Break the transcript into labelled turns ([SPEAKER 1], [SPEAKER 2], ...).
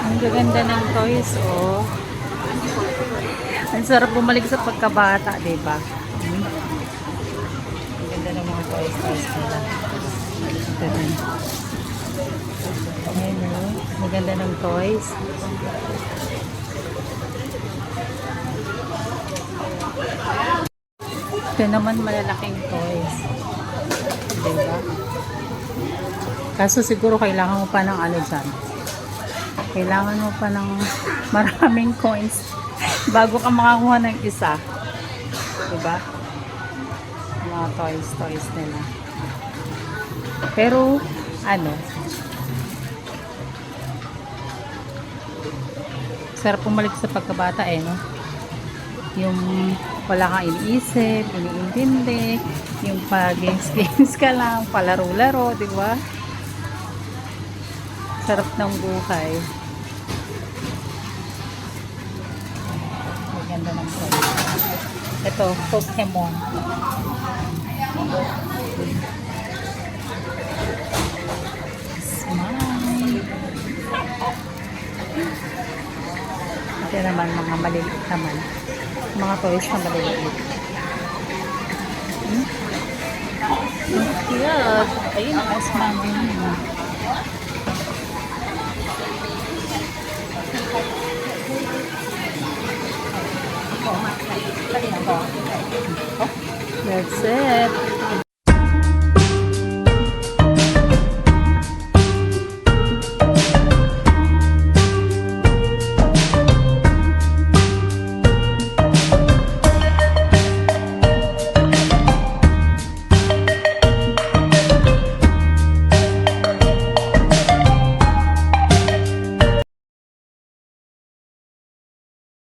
[SPEAKER 1] Ang gaganda ng toys, oh. Ang sarap bumalik sa pagkabata, diba? Ang ganda ng mga toys nila. Ito din. Ayan, oh. Maganda ng toys. Ito naman malalaking toys. Diba? Kaso siguro kailangan mo pa ng ano dyan. Kailangan mo pa ng maraming coins bago ka makakuha ng isa. Diba? Mga toys nila. Pero, ano, sarap pumalik sa pagkabata eh, no? Yung wala kang iniisip, iniintindi, yung pag-games ka lang, palaro-laro, di ba? Sarap ng buhay. Maganda ng toy. Ito, Pokemon. Smile. Ito naman, mga maliliit naman. Mga toys na maliliit. Cute. Ayun, ang smile mo. That's it.